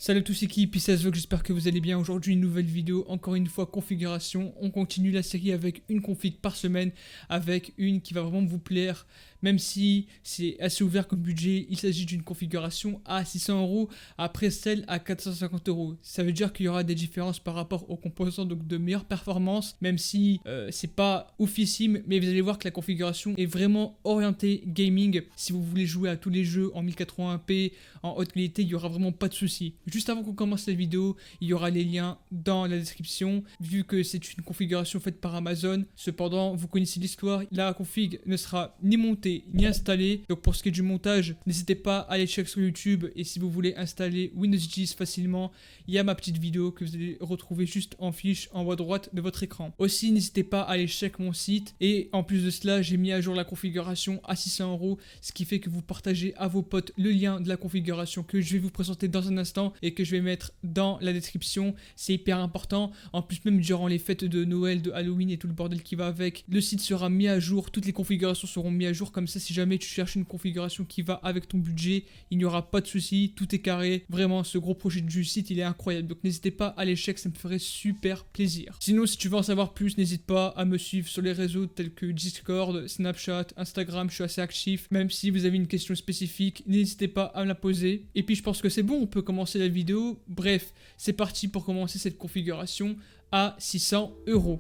Salut à tous, c'est qui Vlog, j'espère que vous allez bien. Aujourd'hui une nouvelle vidéo, encore une fois configuration. On continue la série avec une config par semaine, avec une qui va vraiment vous plaire. Même si c'est assez ouvert comme budget, il s'agit d'une configuration à 600 € après celle à 450 €. Ça veut dire qu'il y aura des différences par rapport aux composants, donc de meilleure performance, même si c'est pas oufissime, mais vous allez voir que la configuration est vraiment orientée gaming. Si vous voulez jouer à tous les jeux en 1080p, en haute qualité, il n'y aura vraiment pas de souci. Juste avant qu'on commence la vidéo, il y aura les liens dans la description, vu que c'est une configuration faite par Amazon. Cependant, vous connaissez l'histoire, la config ne sera ni montée ni installée. Donc pour ce qui est du montage, n'hésitez pas à aller checker sur YouTube. Et si vous voulez installer Windows 10 facilement, il y a ma petite vidéo que vous allez retrouver juste en fiche en haut à droite de votre écran. Aussi, n'hésitez pas à aller checker mon site. Et en plus de cela, j'ai mis à jour la configuration à 600 €, ce qui fait que vous partagez à vos potes le lien de la configuration que je vais vous présenter dans un instant et que je vais mettre dans la description. C'est hyper important. En plus, même durant les fêtes de Noël, de Halloween et tout le bordel qui va avec, le site sera mis à jour, toutes les configurations seront mises à jour. Comme ça, si jamais tu cherches une configuration qui va avec ton budget, il n'y aura pas de souci, tout est carré. Vraiment, ce gros projet du site, il est incroyable. Donc n'hésitez pas à aller check, ça me ferait super plaisir. Sinon, si tu veux en savoir plus, n'hésite pas à me suivre sur les réseaux tels que Discord, Snapchat, Instagram, je suis assez actif. Même si vous avez une question spécifique, n'hésitez pas à me la poser. Et puis je pense que c'est bon, on peut commencer la vidéo. Bref, c'est parti pour commencer cette configuration à 600 €.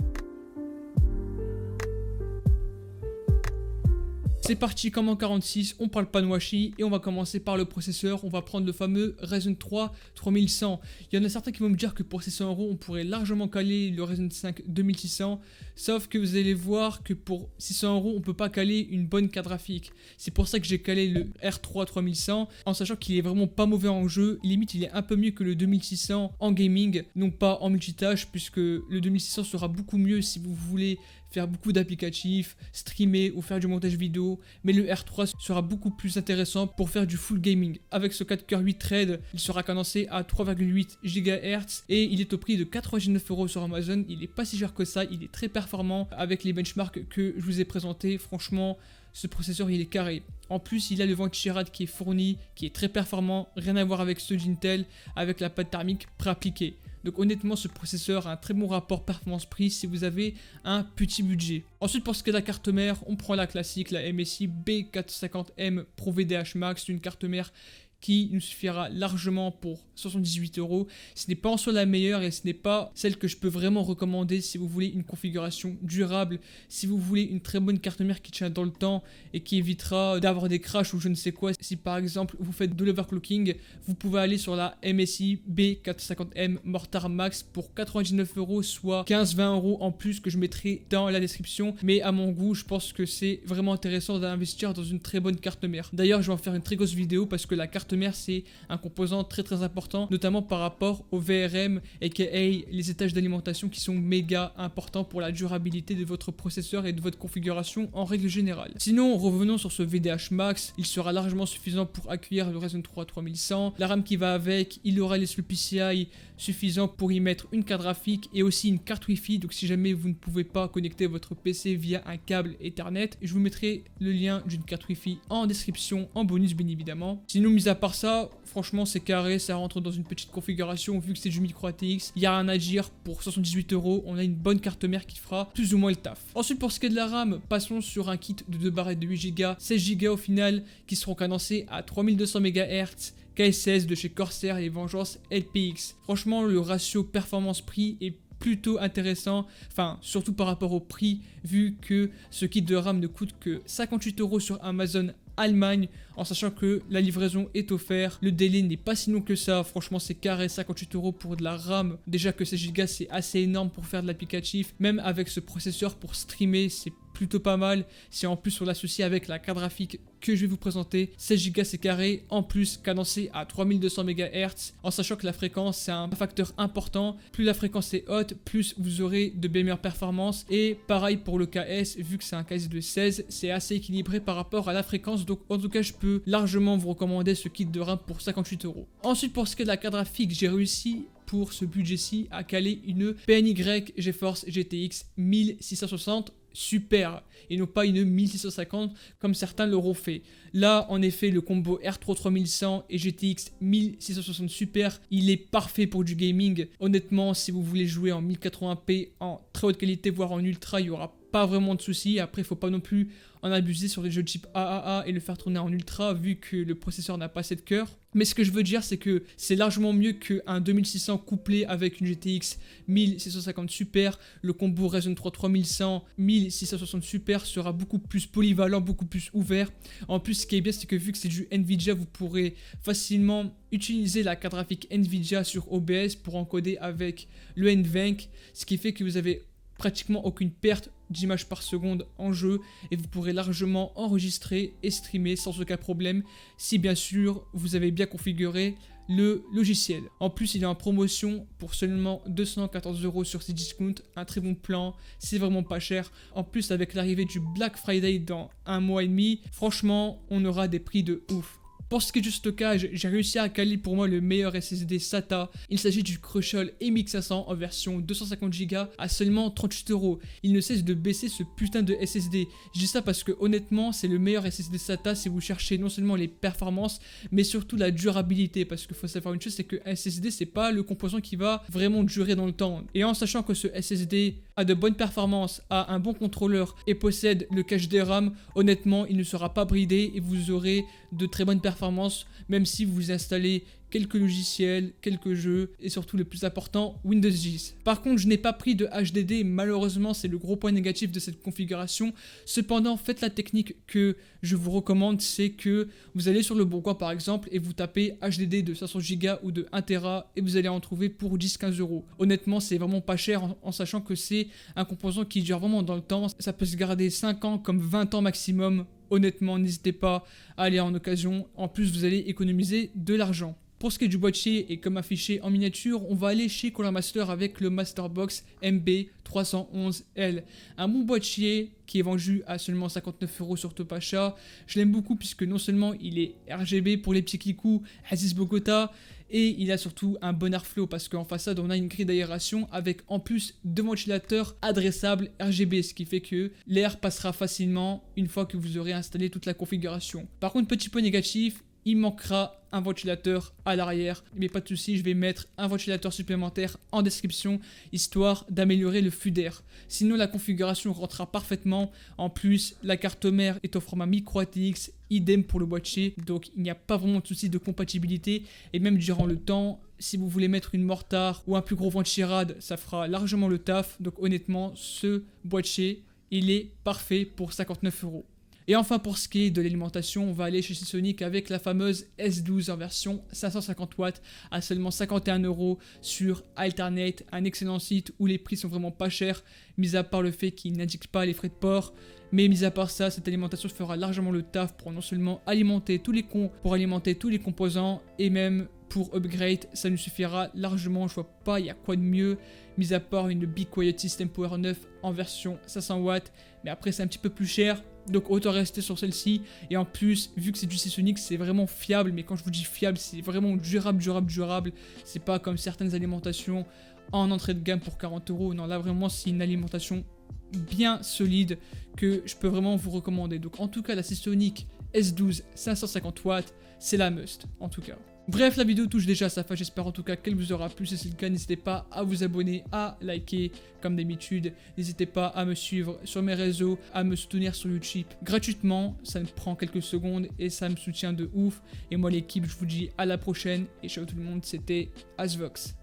C'est parti comme en 46, on parle pas de washi et on va commencer par le processeur. On va prendre le fameux Ryzen 3 3100. Il y en a certains qui vont me dire que pour 600 € on pourrait largement caler le Ryzen 5 2600. Sauf que vous allez voir que pour 600 € on peut pas caler une bonne carte graphique. C'est pour ça que j'ai calé le R3 3100 en sachant qu'il est vraiment pas mauvais en jeu. Limite il est un peu mieux que le 2600 en gaming, non pas en multitâche, puisque le 2600 sera beaucoup mieux si vous voulez faire beaucoup d'applicatifs, streamer ou faire du montage vidéo, mais le R3 sera beaucoup plus intéressant pour faire du full gaming. Avec ce 4 coeurs 8 threads, il sera cadencé à 3,8 GHz et il est au prix de 99 € sur Amazon. Il est pas si cher que ça, il est très performant avec les benchmarks que je vous ai présentés. Franchement, ce processeur il est carré. En plus, il a le ventilation qui est fourni, qui est très performant, rien à voir avec ceux d'Intel, avec la pâte thermique préappliquée. Donc honnêtement, ce processeur a un très bon rapport performance-prix si vous avez un petit budget. Ensuite, pour ce qui est de la carte mère, on prend la classique, la MSI B450M Pro VDH Max, une carte mère qui nous suffira largement pour 78 €. Ce n'est pas en soi la meilleure et ce n'est pas celle que je peux vraiment recommander si vous voulez une configuration durable, si vous voulez une très bonne carte mère qui tient dans le temps et qui évitera d'avoir des crashs ou je ne sais quoi. Si par exemple vous faites de l'overclocking, vous pouvez aller sur la MSI B450M Mortar Max pour 99 €, soit 15-20 € en plus que je mettrai dans la description. Mais à mon goût, je pense que c'est vraiment intéressant d'investir dans une très bonne carte mère. D'ailleurs, je vais en faire une très grosse vidéo parce que la carte mère c'est un composant très important, notamment par rapport au VRM aka les étages d'alimentation qui sont méga importants pour la durabilité de votre processeur et de votre configuration en règle générale. Sinon, revenons sur ce VDH Max, il sera largement suffisant pour accueillir le Ryzen 3 3100, la RAM qui va avec, il aura les slots PCI suffisants pour y mettre une carte graphique et aussi une carte Wi-Fi. Donc si jamais vous ne pouvez pas connecter votre PC via un câble Ethernet, je vous mettrai le lien d'une carte Wi-Fi en description, en bonus bien évidemment. Sinon, mis à part ça, franchement c'est carré, ça rentre dans une petite configuration vu que c'est du micro ATX. Il n'y a rien à dire, pour 78 €, on a une bonne carte mère qui fera plus ou moins le taf. Ensuite, pour ce qui est de la RAM, passons sur un kit de 2 barrettes de 8 Go, 16 Go au final, qui seront cadencés à 3200 MHz. KSS de chez Corsair et Vengeance LPX. Franchement, le ratio performance-prix est plutôt intéressant, enfin surtout par rapport au prix, vu que ce kit de RAM ne coûte que 58 € sur Amazon Allemagne, en sachant que la livraison est offerte, le délai n'est pas si long que ça. Franchement c'est carré, 58 € pour de la RAM, déjà que 16 Go c'est assez énorme pour faire de l'applicatif, même avec ce processeur pour streamer c'est plutôt pas mal. Si en plus on l'associe avec la carte graphique que je vais vous présenter, 16 Go c'est carré, en plus cadencé à 3200 MHz, en sachant que la fréquence c'est un facteur important. Plus la fréquence est haute, plus vous aurez de meilleures performances. Et pareil pour le KS, vu que c'est un KS de 16, c'est assez équilibré par rapport à la fréquence. Donc en tout cas je peux largement vous recommander ce kit de RAM pour 58 €. Ensuite, pour ce qui est de la carte graphique, j'ai réussi pour ce budget-ci à caler une PNY GeForce GTX 1660 super et non pas une 1650 comme certains l'auront fait. Là, en effet, le combo R3 3100 et GTX 1660 Super, il est parfait pour du gaming. Honnêtement, si vous voulez jouer en 1080p en très haute qualité, voire en ultra, il n'y aura pas vraiment de soucis. Après, il ne faut pas non plus en abuser sur des jeux de type AAA et le faire tourner en ultra vu que le processeur n'a pas assez de cœur. Mais ce que je veux dire, c'est que c'est largement mieux qu'un 2600 couplé avec une GTX 1650 Super. Le combo Ryzen 3 3100 1660 Super sera beaucoup plus polyvalent, beaucoup plus ouvert. En plus, ce qui est bien, c'est que vu que c'est du Nvidia, vous pourrez facilement utiliser la carte graphique Nvidia sur OBS pour encoder avec le NVENC, ce qui fait que vous avez pratiquement aucune perte d'images par seconde en jeu et vous pourrez largement enregistrer et streamer sans aucun problème si bien sûr vous avez bien configuré le logiciel. En plus, il est en promotion pour seulement 214 € sur Cdiscount, un très bon plan, c'est vraiment pas cher. En plus, avec l'arrivée du Black Friday dans un mois et demi, franchement, on aura des prix de ouf. Pour ce qui est du stockage, j'ai réussi à caler pour moi le meilleur SSD SATA. Il s'agit du Crucial MX500 en version 250 Go à seulement 38 €. Il ne cesse de baisser ce putain de SSD. Je dis ça parce que honnêtement, c'est le meilleur SSD SATA si vous cherchez non seulement les performances, mais surtout la durabilité. Parce qu'il faut savoir une chose, c'est qu'un SSD, c'est pas le composant qui va vraiment durer dans le temps. Et en sachant que ce SSD a de bonnes performances, a un bon contrôleur et possède le cache des RAM, honnêtement, il ne sera pas bridé et vous aurez de très bonnes performances, même si vous installez quelques logiciels, quelques jeux et surtout le plus important, Windows 10. Par contre, je n'ai pas pris de HDD, malheureusement c'est le gros point négatif de cette configuration. Cependant, faites la technique que je vous recommande, c'est que vous allez sur le Bon Coin par exemple et vous tapez HDD de 500 Go ou de 1 Tera et vous allez en trouver pour 10-15 €. Honnêtement, c'est vraiment pas cher en sachant que c'est un composant qui dure vraiment dans le temps. Ça peut se garder 5 ans comme 20 ans maximum. Honnêtement, n'hésitez pas à aller en occasion. En plus, vous allez économiser de l'argent. Pour ce qui est du boîtier et comme affiché en miniature, on va aller chez Cooler Master avec le Masterbox MB311L. Un bon boîtier qui est vendu à seulement 59 € sur Topachat. Je l'aime beaucoup puisque non seulement il est RGB pour les petits kikous, Aziz Bogota, et il a surtout un bon airflow parce qu'en façade on a une grille d'aération avec en plus deux ventilateurs adressables RGB, ce qui fait que l'air passera facilement une fois que vous aurez installé toute la configuration. Par contre, petit point négatif, il manquera un ventilateur à l'arrière, mais pas de souci, je vais mettre un ventilateur supplémentaire en description histoire d'améliorer le flux d'air. Sinon la configuration rentrera parfaitement. En plus, la carte mère est au format micro ATX, idem pour le boîtier, donc il n'y a pas vraiment de souci de compatibilité et même durant le temps, si vous voulez mettre une mortare ou un plus gros ventirad, ça fera largement le taf. Donc honnêtement, ce boîtier, il est parfait pour 59 €. Et enfin, pour ce qui est de l'alimentation, on va aller chez Seasonic avec la fameuse S12 en version 550 watts à seulement 51 € sur Alternate, un excellent site où les prix sont vraiment pas chers, mis à part le fait qu'il n'indique pas les frais de port. Mais mis à part ça, cette alimentation fera largement le taf pour non seulement alimenter tous les composants et même pour upgrade, ça nous suffira largement. Je vois pas, il y a quoi de mieux, mis à part une Be Quiet System Power 9 en version 500 watts. Mais après, c'est un petit peu plus cher, donc autant rester sur celle-ci. Et en plus, vu que c'est du Seasonic, c'est vraiment fiable. Mais quand je vous dis fiable, c'est vraiment durable. C'est pas comme certaines alimentations en entrée de gamme pour 40 €. Non, là vraiment, c'est une alimentation bien solide que je peux vraiment vous recommander. Donc en tout cas, la Seasonic S12 550 watts, c'est la must en tout cas. Bref, la vidéo touche déjà à sa fin, j'espère en tout cas qu'elle vous aura plu. Si c'est le cas, n'hésitez pas à vous abonner, à liker comme d'habitude. N'hésitez pas à me suivre sur mes réseaux, à me soutenir sur YouTube gratuitement. Ça me prend quelques secondes et ça me soutient de ouf. Et moi l'équipe, je vous dis à la prochaine et ciao tout le monde, c'était Asvox.